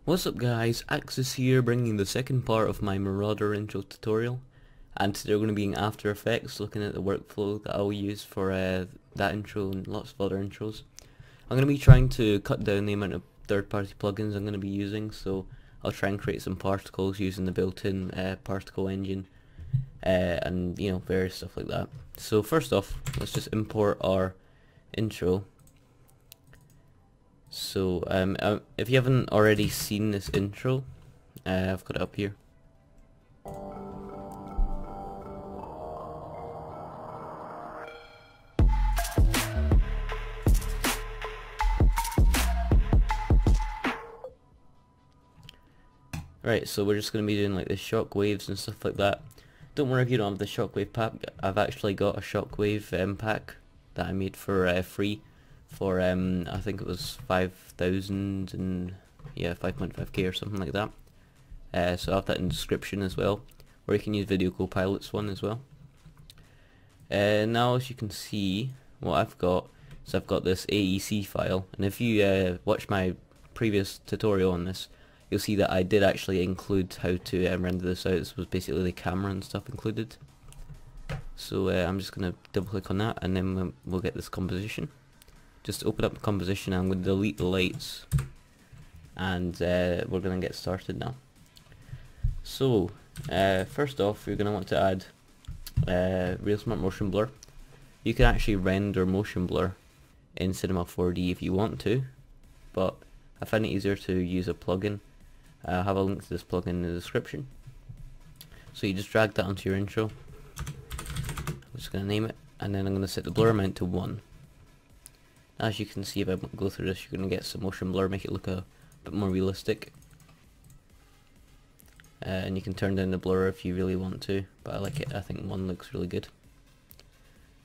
What's up guys, Axis here bringing the second part of my Marauder intro tutorial, and today we're going to be in After Effects looking at the workflow that I'll use for that intro and lots of other intros. I'm going to be trying to cut down the amount of third-party plugins I'm going to be using, so I'll try and create some particles using the built-in particle engine and various stuff like that. So first off, let's just import our intro. So if you haven't already seen this intro, I've got it up here. Right, so we're just going to be doing like the shock waves and stuff like that. Don't worry if you don't have the shockwave pack. I've actually got a shockwave pack that I made for free for I think it was 5,000 and 5.5k or something like that. So I'll have that in the description as well, or you can use Video Copilot's one as well. Now as you can see, what I've got is I've got this AEC file, and if you watch my previous tutorial on this, you'll see that I did actually include how to render this out. This was basically the camera and stuff included. So I'm just going to double click on that, and then we'll get this composition. Just open up the composition. I'm going to delete the lights, and we're going to get started now. So first off, you're going to want to add Real Smart Motion Blur. You can actually render motion blur in Cinema 4D if you want to, but I find it easier to use a plugin. I'll have a link to this plugin in the description. So you just drag that onto your intro. I'm just going to name it, and then I'm going to set the blur amount to 1. As you can see, if I go through this, you're going to get some motion blur, make it look a bit more realistic. And you can turn down the blur if you really want to, but I like it. I think 1 looks really good.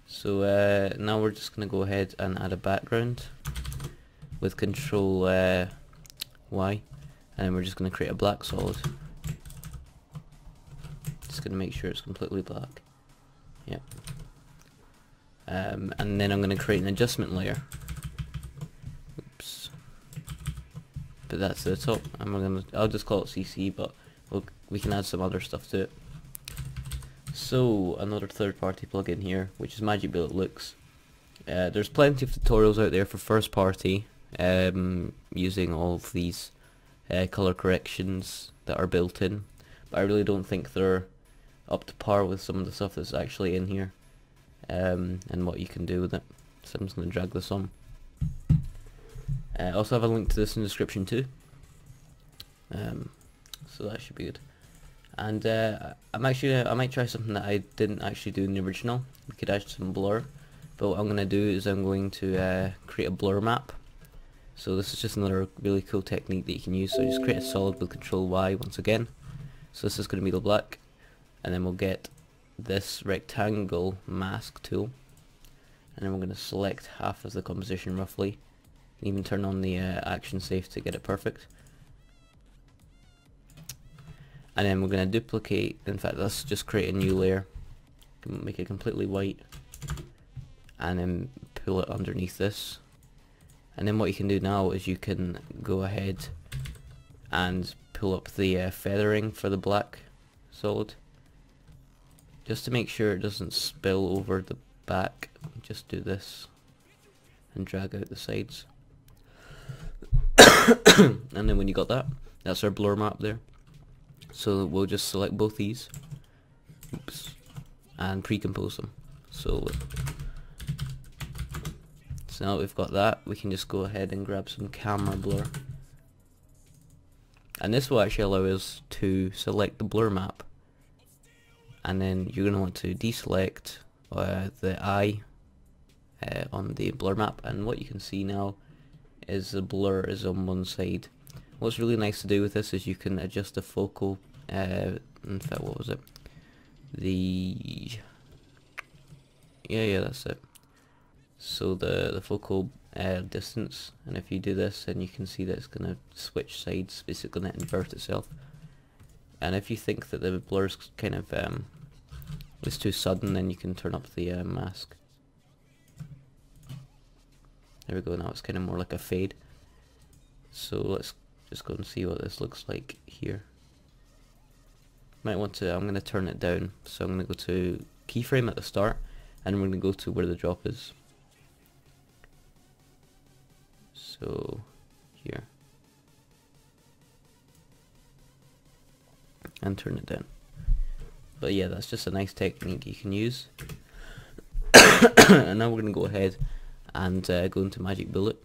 So now we're just going to go ahead and add a background with Control Y, and then we're just going to create a black solid. Just going to make sure it's completely black. Yep. And then I'm going to create an adjustment layer. Oops. Put that to the top, and I'll just call it CC, but we can add some other stuff to it. So another third-party plugin here, which is Magic Bullet Looks. There's plenty of tutorials out there for first party using all of these color corrections that are built in, but I really don't think they're up to par with some of the stuff that's actually in here. And what you can do with it. So I'm just going to drag this on. I also have a link to this in the description too. So that should be good. And I might try something that I didn't actually do in the original. We could add some blur, but what I'm going to do is I'm going to create a blur map. So this is just another really cool technique that you can use. So just create a solid with Control Y once again. So this is going to be the black, and then we'll get this rectangle mask tool, and then we're going to select half of the composition roughly, and even turn on the action safe to get it perfect. And then we're going to duplicate, in fact let's just create a new layer, make it completely white, and then pull it underneath this. And then what you can do now is you can go ahead and pull up the feathering for the black solid, just to make sure it doesn't spill over the back. Just do this and drag out the sides. And then when you got that, that's our blur map there. So we'll just select both these, oops, and pre-compose them. So now that we've got that, we can just go ahead and grab some camera blur. And this will actually allow us to select the blur map, and then you're going to want to deselect the eye on the blur map, and what you can see now is the blur is on one side. What's really nice to do with this is you can adjust the focal, in fact what was it? That's it. So the focal distance, and if you do this, then you can see that it's going to switch sides, basically going to invert itself. And if you think that the blur's kind of is too sudden, then you can turn up the mask. There we go, now it's kind of more like a fade. So let's just go and see what this looks like here. Might want to, I'm going to turn it down, so I'm going to go to keyframe at the start, and we're going to go to where the drop is. So here, and turn it down. But yeah, that's just a nice technique you can use. And now we're going to go ahead and go into Magic Bullet.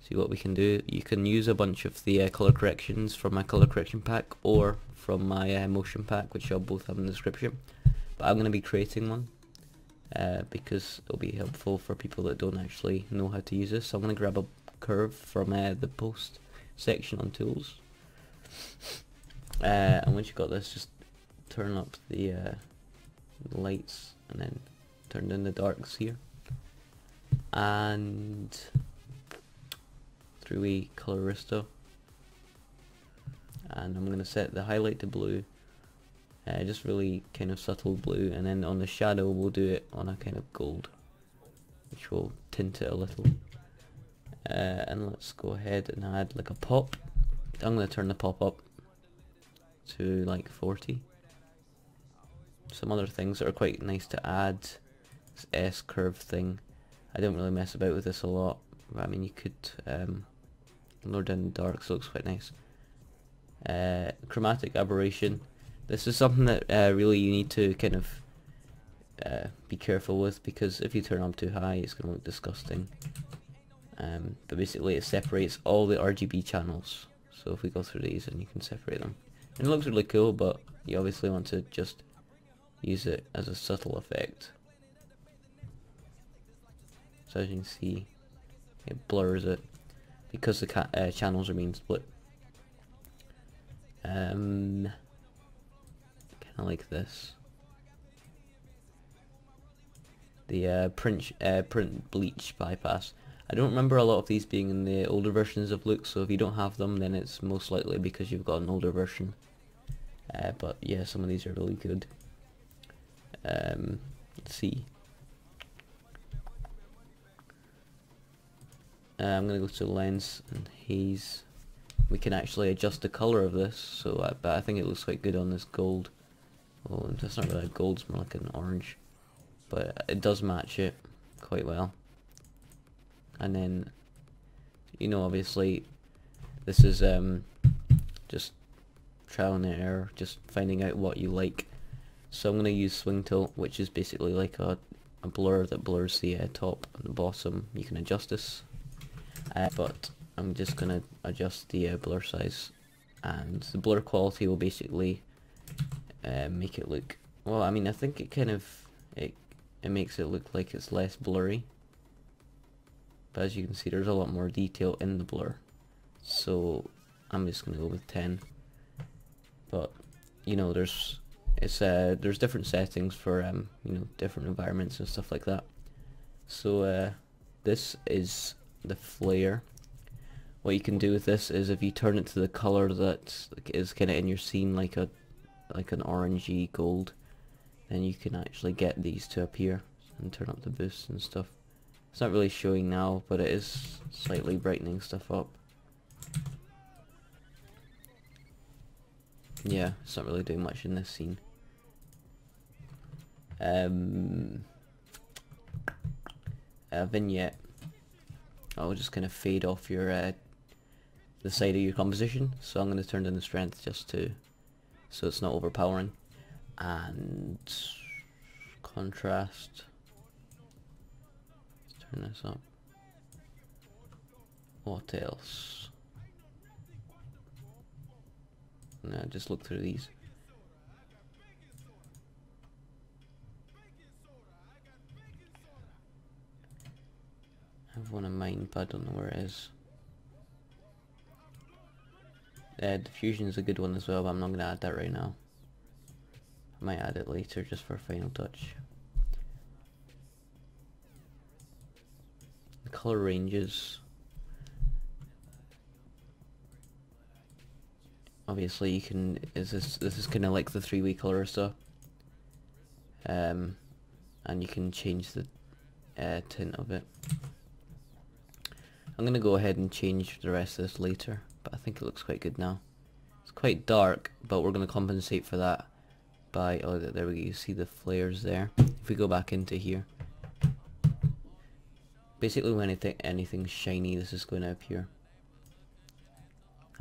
See what we can do. You can use a bunch of the color corrections from my color correction pack or from my motion pack, which I'll both have in the description. But I'm going to be creating one because it'll be helpful for people that don't actually know how to use this. So I'm going to grab a curve from the post section on tools. And once you've got this, just turn up the lights and then turn down the darks here. And through a colorista, and I'm going to set the highlight to blue, just really kind of subtle blue, and then on the shadow we'll do it on a kind of gold, which will tint it a little. And let's go ahead and add like a pop. I'm going to turn the pop up to like 40. Some other things that are quite nice to add, this S curve thing. I don't really mess about with this a lot, but I mean you could lower down the dark, so it looks quite nice. Chromatic aberration. This is something that really you need to kind of be careful with, because if you turn up too high it's going to look disgusting. But basically it separates all the RGB channels, so if we go through these and you can separate them, and it looks really cool, but you obviously want to just use it as a subtle effect. So as you can see, it blurs it because the channels are being split. Kind of like this. The print bleach bypass. I don't remember a lot of these being in the older versions of Luke, so if you don't have them, then it's most likely because you've got an older version. But yeah, some of these are really good. Let's see. I'm going to go to lens and haze. We can actually adjust the color of this, so but I think it looks quite good on this gold. Oh, that's not really a gold, it's more like an orange, but it does match it quite well. And then, you know, obviously this is just trial and error, just finding out what you like. So I'm going to use swing tilt, which is basically like a blur that blurs the top and the bottom. You can adjust this. But I'm just going to adjust the blur size, and the blur quality will basically make it look, well, I mean, I think it kind of, it makes it look like it's less blurry, but as you can see there's a lot more detail in the blur, so I'm just going to go with 10. But you know, there's different settings for you know, different environments and stuff like that. So this is the flare. What you can do with this is, if you turn it to the color that is kind of in your scene, like an orangey gold, then you can actually get these to appear and turn up the boost and stuff. It's not really showing now, but it is slightly brightening stuff up. Yeah, it's not really doing much in this scene. Vignette. I'll just kind of fade off your the side of your composition, so I'm going to turn down the strength just to, so it's not overpowering, and contrast. Let's turn this up. What else? Now just look through these. I have one in mind, but I don't know where it is. Diffusion is a good one as well, but I'm not going to add that right now. I might add it later just for a final touch. The color ranges. Obviously you can, this is kind of like the 3-way color stuff. And you can change the tint of it. I'm going to go ahead and change the rest of this later, but I think it looks quite good now. It's quite dark, but we're going to compensate for that by, oh there we go, you see the flares there. If we go back into here, basically when anything's shiny, this is going to appear.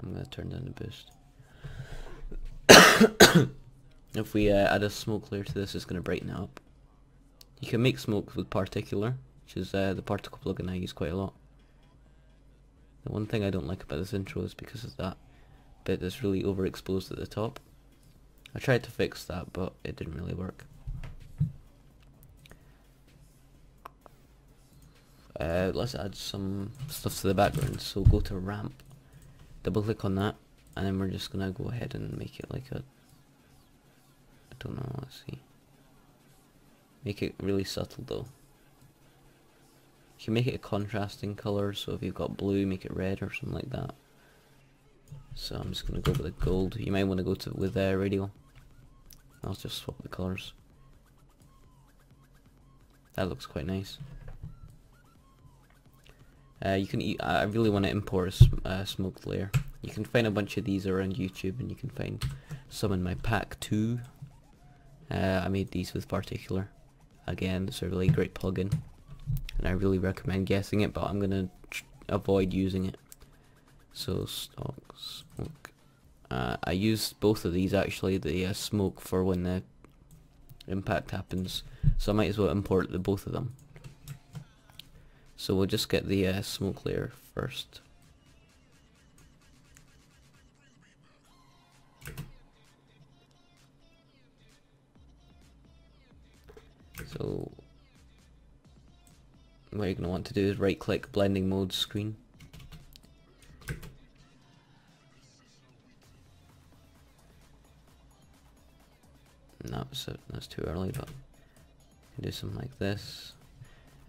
I'm going to turn down the boost. If we add a smoke layer to this, it's going to brighten it up. You can make smoke with particular, which is the particle plugin I use quite a lot. The one thing I don't like about this intro is because of that bit that's really overexposed at the top. I tried to fix that, but it didn't really work. Let's add some stuff to the background. So go to ramp, double click on that, and then we're just gonna go ahead and make it like a, I don't know, let's see. Make it really subtle though. You can make it a contrasting colour, so if you've got blue, make it red or something like that. So I'm just gonna go with a gold. You might want to go to with radial. I'll just swap the colours. That looks quite nice. You can. I really want to import a smoked layer. You can find a bunch of these around YouTube, and you can find some in my pack too. I made these with particular. Again, it's a really great plugin, and I really recommend getting it, but I'm gonna avoid using it. So stock smoke. I use both of these actually. The smoke for when the impact happens, so I might as well import the both of them. So we'll just get the smoke layer first. So what you're going to want to do is right click blending mode screen. No, that's too early, but you can do something like this.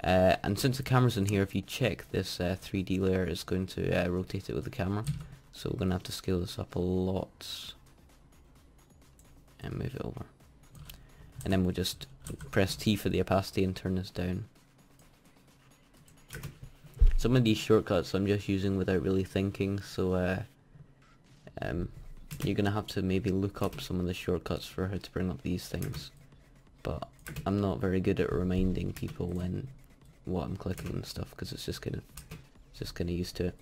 And since the camera's in here, if you check this 3D layer, is going to rotate it with the camera. So we're going to have to scale this up a lot and move it over. And then we'll just press T for the opacity and turn this down. Some of these shortcuts I'm just using without really thinking, so you're going to have to maybe look up some of the shortcuts for how to bring up these things. But I'm not very good at reminding people when what I'm clicking and stuff, because it's just kind of used to it.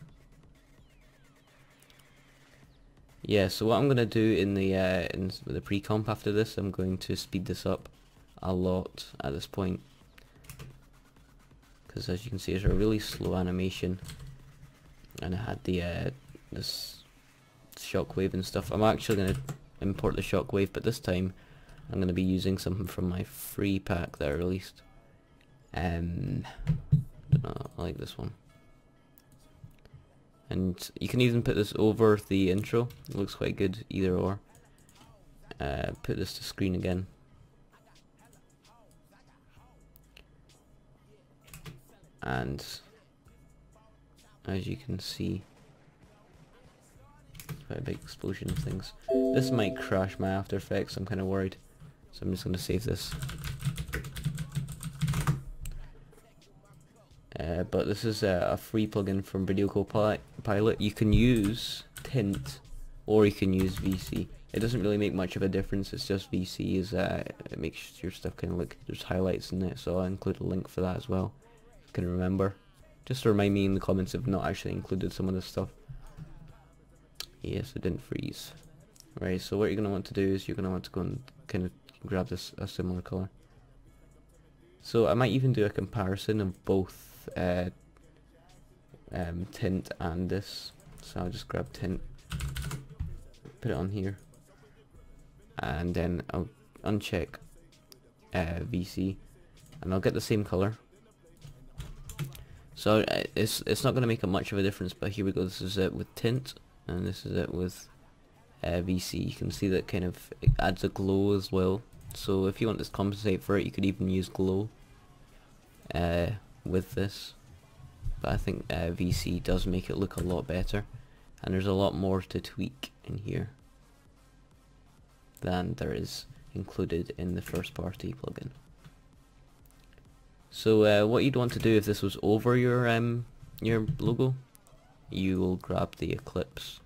Yeah, so what I'm gonna do in the pre-comp after this, I'm going to speed this up a lot at this point, because as you can see, it's a really slow animation, and I had the this shockwave and stuff. I'm actually gonna import the shockwave, but this time I'm gonna be using something from my free pack that I released. I don't know, I like this one. And you can even put this over the intro. It looks quite good, either or. Put this to screen again. And as you can see, it's quite a big explosion of things. This might crash my After Effects, I'm kind of worried. So I'm just going to save this. But this is a free plugin from Video Copilot. You can use Tint or you can use VC. It doesn't really make much of a difference. It's just VC is it makes your stuff kind of look, there's highlights in it, so I'll include a link for that as well. If you can remember, just to remind me in the comments if I've not actually included some of this stuff. Yes, it didn't freeze. Right, so what you're gonna want to do is you're gonna want to go and kind of grab this a similar color. So I might even do a comparison of both tint and this. So I'll just grab tint, put it on here, and then I'll uncheck VC, and I'll get the same color. So it's not going to make much of a difference, but here we go. This is it with tint, and this is it with VC. You can see that kind of it adds a glow as well. So if you want to compensate for it, you could even use glow with this. But I think VC does make it look a lot better, and there's a lot more to tweak in here than there is included in the first party plugin. So what you'd want to do if this was over your your logo, you will grab the eclipse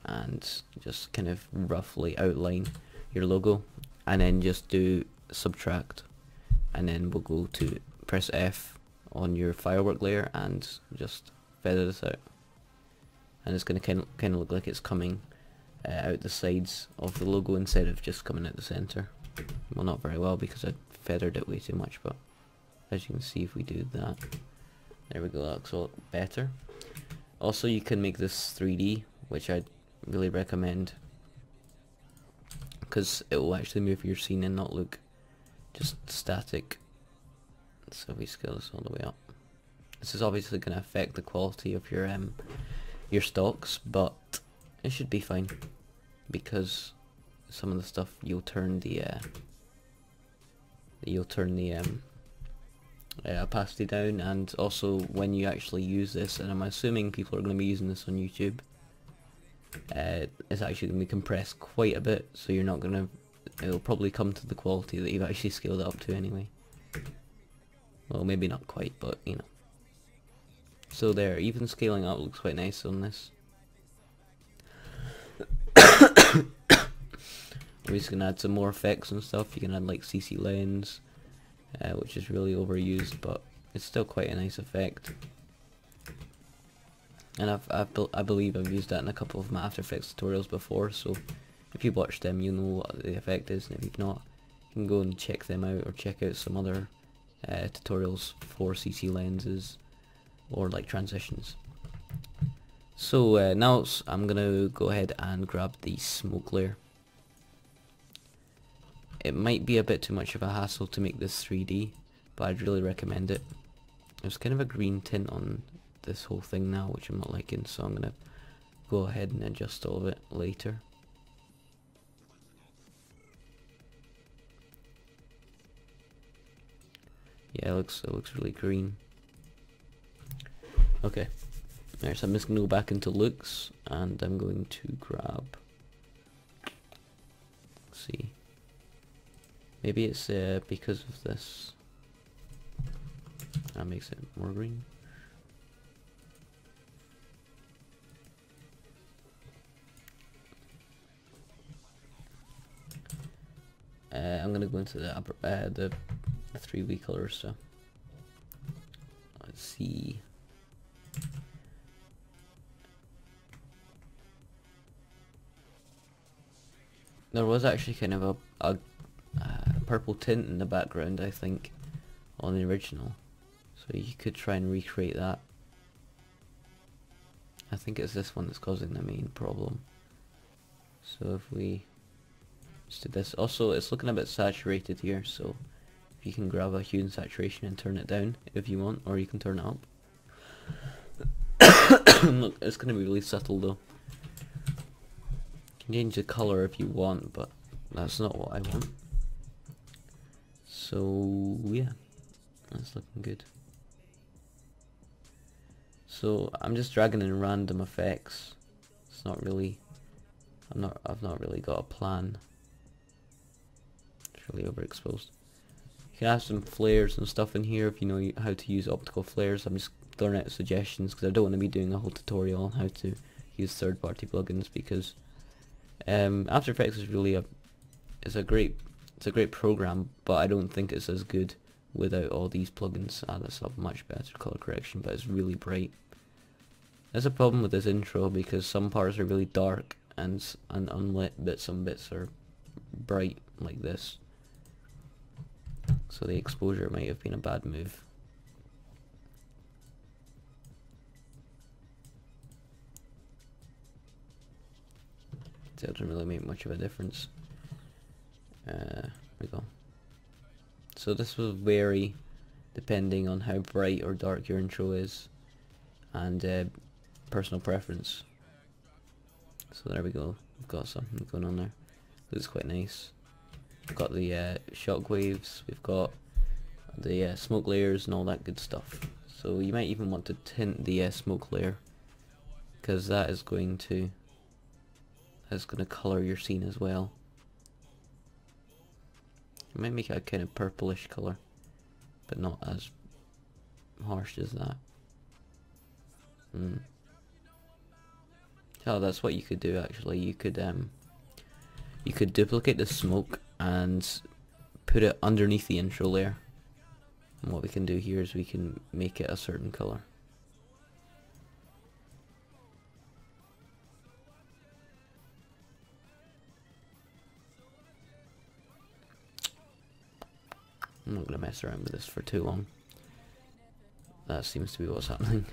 and just kind of roughly outline your logo, and then just do subtract, and then we'll go to press F on your firework layer and just feather this out, and it's going to kind of look like it's coming out the sides of the logo instead of just coming out the center. Well, not very well because I feathered it way too much, but as you can see, if we do that, there we go, that looks a lot better. Also, you can make this 3D, which I'd really recommend, because it will actually move your scene and not look just static. So if we scale this all the way up, this is obviously going to affect the quality of your stocks, but it should be fine, because some of the stuff you'll turn the opacity down, and also when you actually use this, and I'm assuming people are going to be using this on YouTube, it's actually going to be compressed quite a bit, so you're not going to, it'll probably come to the quality that you've actually scaled it up to anyway. Well, maybe not quite, but you know. So there, even scaling up looks quite nice on this. We're just going to add some more effects and stuff. You can add like CC lens, which is really overused, but it's still quite a nice effect. And I believe I've used that in a couple of my After Effects tutorials before, so if you watch them, you know what the effect is, and if you've not, you can go and check them out, or check out some other tutorials for CC lenses or like transitions. So now I'm gonna go ahead and grab the smoke layer. It might be a bit too much of a hassle to make this 3D, but I'd really recommend it. There's kind of a green tint on this whole thing now, which I'm not liking, so I'm gonna go ahead and adjust all of it later. Yeah, it looks really green. Okay, alright, so I'm just gonna go back into looks, and I'm going to grab, let's see, maybe it's because of this, that makes it more green. I'm gonna go into the upper, the 3V colors. So let's see. There was actually kind of a purple tint in the background, I think, on the original, so you could try and recreate that. I think it's this one that's causing the main problem. So if we just do this, also it's looking a bit saturated here, so if you can grab a hue and saturation and turn it down if you want, or you can turn it up. Look, it's going to be really subtle though. You can change the colour if you want, but that's not what I want. So yeah, that's looking good. So I'm just dragging in random effects. It's not really, I've not really got a plan. It's really overexposed. You can have some flares and stuff in here if you know how to use optical flares. I'm just throwing out suggestions because I don't want to be doing a whole tutorial on how to use third-party plugins, because After Effects is really a great program, but I don't think it's as good without all these plugins. That's a much better color correction, but it's really bright. There's a problem with this intro because some parts are really dark and unlit, but some bits are bright like this. So the exposure might have been a bad move. So it doesn't really make much of a difference. There we go. So this will vary depending on how bright or dark your intro is, and personal preference. So there we go. We've got something going on there. Looks quite nice. We've got the shock waves. We've got the smoke layers and all that good stuff. So you might even want to tint the smoke layer, because that is going to colour your scene as well. You might make it a kind of purplish colour, but not as harsh as that. Oh, that's what you could do actually. You could duplicate the smoke and put it underneath the intro layer. And what we can do here is we can make it a certain color. I'm not going to mess around with this for too long. That seems to be what's happening.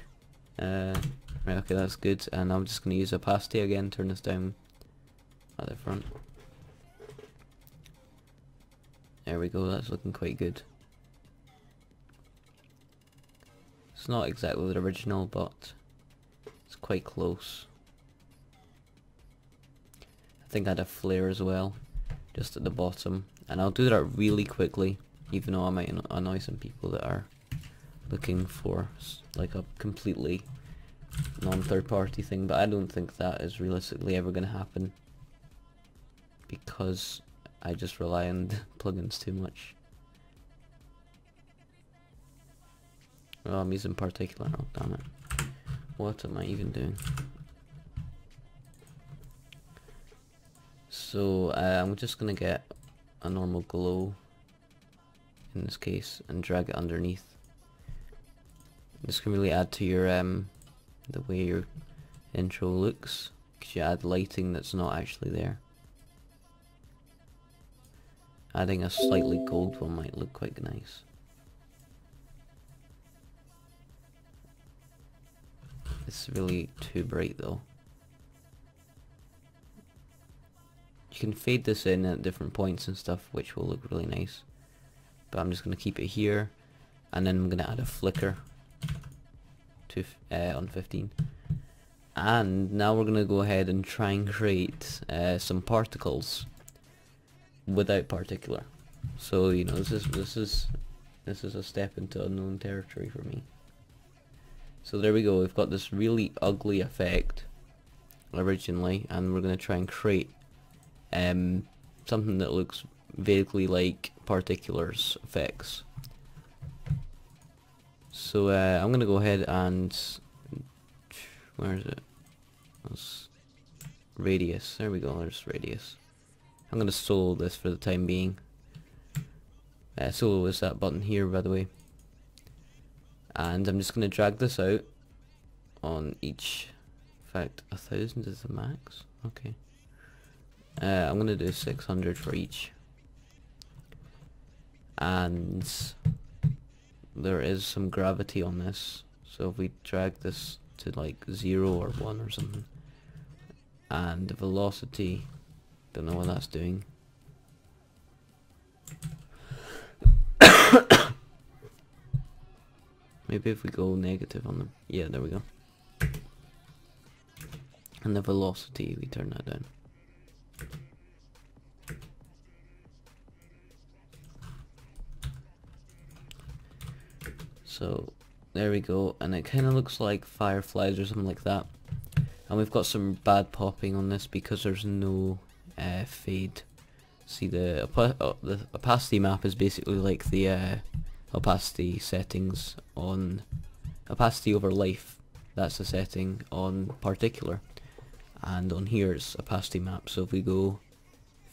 Right, okay, that's good. And I'm just going to use opacity again, turn this down at the front. There we go, that's looking quite good. It's not exactly the original, but it's quite close. I think I had a flare as well, just at the bottom. And I'll do that really quickly, even though I might annoy some people that are looking for like a completely non-third party thing, but I don't think that is realistically ever going to happen because I just rely on plugins too much. Oh, I'm using particular, oh damn it. What am I even doing? So I'm just going to get a normal glow in this case and drag it underneath. This can really add to your the way your intro looks, because you add lighting that's not actually there. Adding a slightly gold one might look quite nice. It's really too bright though. You can fade this in at different points and stuff, which will look really nice. But I'm just going to keep it here, and then I'm going to add a flicker to on 15. And now we're going to go ahead and try and create some particles without particular. So you know, this is a step into unknown territory for me. So there we go, we've got this really ugly effect originally, and we're going to try and create something that looks vaguely like particulars effects. So I'm going to go ahead and, where is it? That's radius, there we go, there's radius. I'm going to solo this for the time being. Solo is that button here, by the way. And I'm just going to drag this out on each. In fact, 1000 is the max. Okay. I'm going to do 600 for each. And there is some gravity on this. So if we drag this to like 0 or 1 or something. And the velocity, don't know what that's doing. Maybe if we go negative on them. Yeah, there we go. And the velocity, we turn that down. So, there we go. And it kind of looks like fireflies or something like that. And we've got some bad popping on this because there's no fade. See, the opacity map is basically like the opacity settings on opacity over life. That's the setting on particular, and on here it's opacity map. So if we go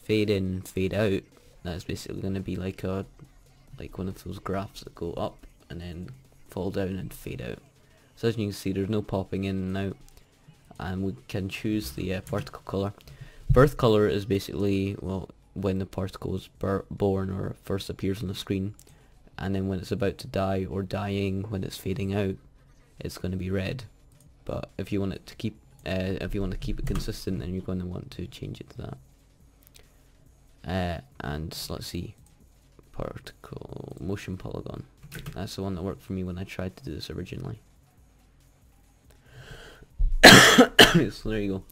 fade in, fade out, that's basically going to be like one of those graphs that go up and then fall down and fade out. So as you can see, there's no popping in and out, and we can choose the particle color. Birth color is basically, well, when the particle is born or first appears on the screen, and then when it's about to die or dying, when it's fading out, it's going to be red. But if you want it to keep, if you want to keep it consistent, then you're going to want to change it to that. And let's see, particle motion polygon. That's the one that worked for me when I tried to do this originally. So there you go.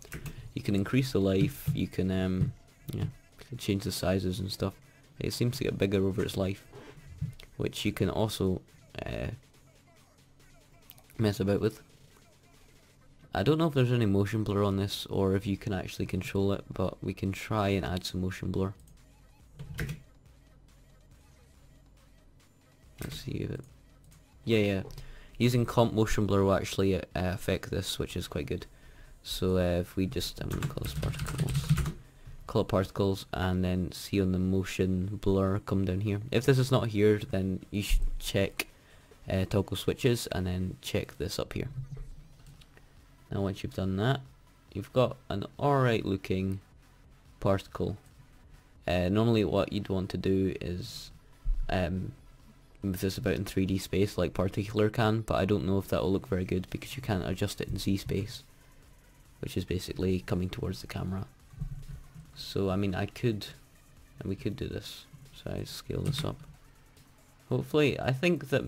You can increase the life. You can yeah, you can change the sizes and stuff. It seems to get bigger over its life, which you can also mess about with. I don't know if there's any motion blur on this or if you can actually control it, but we can try and add some motion blur. Let's see if it... Yeah, using comp motion blur will actually affect this, which is quite good. So if we just, I'm going to call this particles, and then see on the motion blur come down here. If this is not here, then you should check toggle switches and then check this up here. Now once you've done that, you've got an alright looking particle. Normally what you'd want to do is move this about in 3D space like Particular can, but I don't know if that will look very good because you can't adjust it in Z space, which is basically coming towards the camera. So I mean we could do this. So I scale this up. Hopefully, I think that,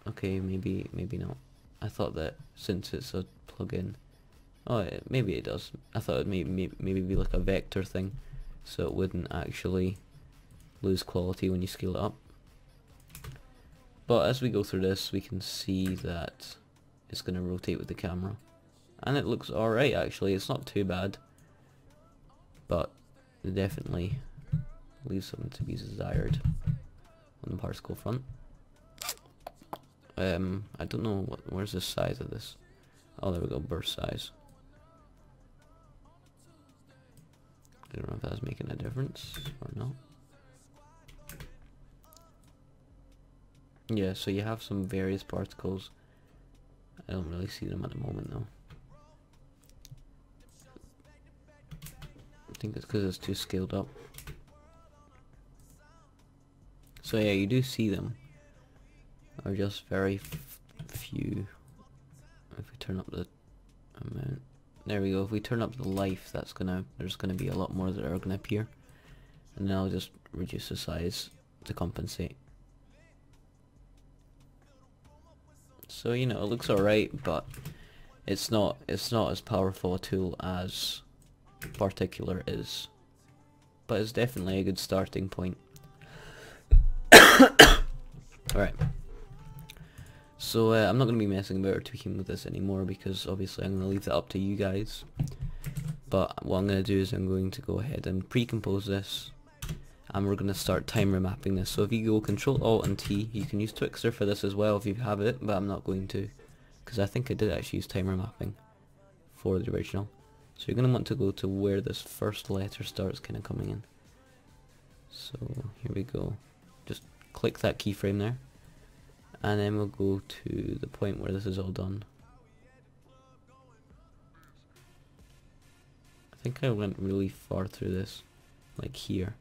okay, maybe not. I thought that since it's a plugin, maybe it does. I thought it maybe be like a vector thing, so it wouldn't actually lose quality when you scale it up. But as we go through this, we can see that it's going to rotate with the camera, and it looks alright actually. It's not too bad, but it definitely leaves something to be desired on the particle front. I don't know where's the size of this. Oh, there we go, burst size. I don't know if that's making a difference or not. Yeah, so you have some various particles. I don't really see them at the moment though. I think it's because it's too scaled up. So yeah, you do see them, or just very few. If we turn up the amount, there we go. If we turn up the life, there's gonna be a lot more that are gonna appear, and then I'll just reduce the size to compensate. So you know, it looks alright, but it's not as powerful a tool as Particular is, but it's definitely a good starting point. Alright, so I'm not going to be messing about or tweaking with this anymore because obviously I'm going to leave that up to you guys. But what I'm going to do is I'm going to go ahead and pre-compose this, and we're going to start time remapping this. So if you go Control Alt and T, you can use Twixtor for this as well if you have it, but I'm not going to, because I think I did actually use time remapping for the original. So you're going to want to go to where this first letter starts kind of coming in. So here we go. Just click that keyframe there, and then we'll go to the point where this is all done. I think I went really far through this, like here,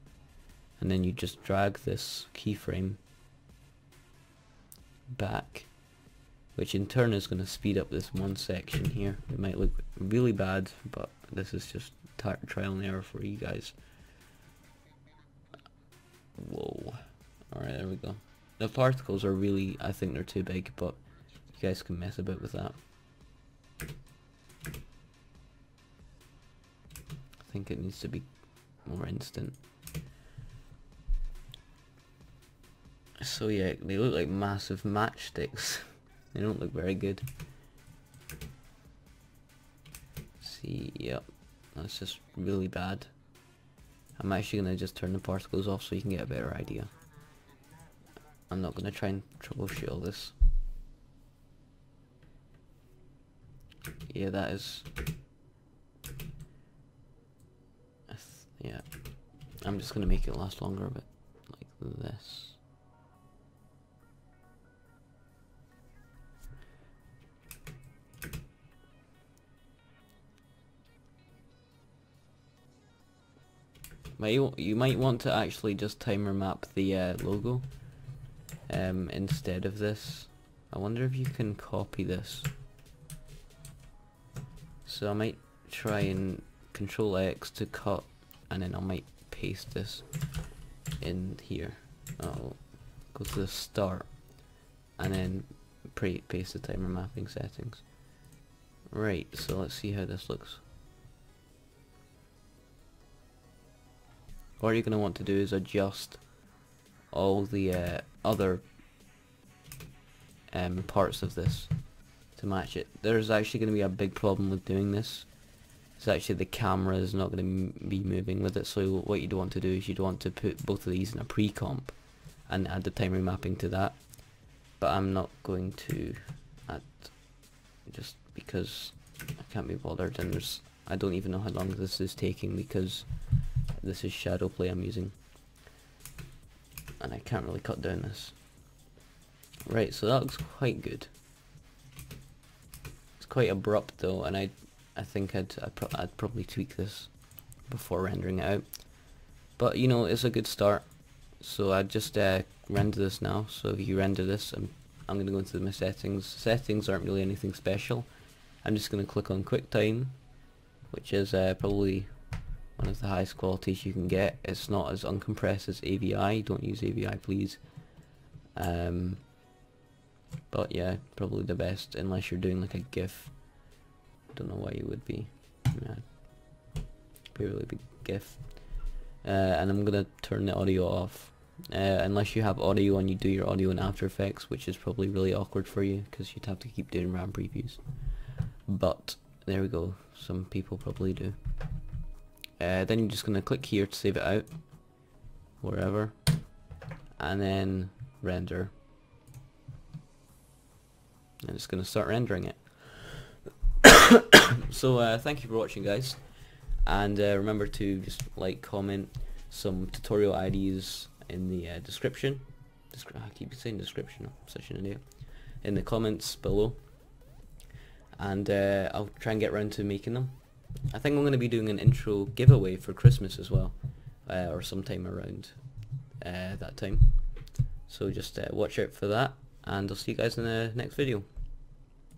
and then you just drag this keyframe back, which in turn is going to speed up this one section here. It might look really bad, but this is just trial and error for you guys. Whoa. Alright, there we go. The particles are really, I think they're too big, but you guys can mess about with that. I think it needs to be more instant. So yeah, they look like massive matchsticks. They don't look very good. See, yep, that's just really bad. I'm actually going to just turn the particles off so you can get a better idea. I'm not going to try and troubleshoot all this. Yeah, that is... yeah, I'm just going to make it last longer a bit, like this. You might want to actually just timer map the logo instead of this. I wonder if you can copy this. So I might try and Control X to cut, and then I might paste this in here. I'll go to the start and then paste the timer mapping settings. Right, so let's see how this looks. What you're going to want to do is adjust all the other parts of this to match it. There's actually going to be a big problem with doing this. It's actually the camera is not going to be moving with it, so what you'd want to do is you'd want to put both of these in a pre-comp and add the time remapping to that. But I'm not going to at, just because I can't be bothered, and I don't even know how long this is taking because this is shadow play I'm using, and I can't really cut down this. Right, so that looks quite good. It's quite abrupt though, and I think I'd probably tweak this before rendering it out. But you know, it's a good start. So I'd just render this now. So if you render this, I'm going to go into my settings. Settings aren't really anything special. I'm just going to click on QuickTime, which is probably one of the highest qualities you can get. It's not as uncompressed as AVI. Don't use AVI, please. But yeah, probably the best unless you're doing like a GIF. Don't know why you would be. Yeah, be a really big GIF. And I'm gonna turn the audio off. Unless you have audio and you do your audio in After Effects, which is probably really awkward for you because you'd have to keep doing RAM previews. But there we go. Some people probably do. Then you're just gonna click here to save it out, wherever, and then render. And it's gonna start rendering it. So thank you for watching, guys, and remember to just like, comment some tutorial ideas in the description. I keep saying description, I'm such an idiot. In the comments below, and I'll try and get around to making them. I think I'm going to be doing an intro giveaway for Christmas as well, or sometime around that time. So just watch out for that, and I'll see you guys in the next video.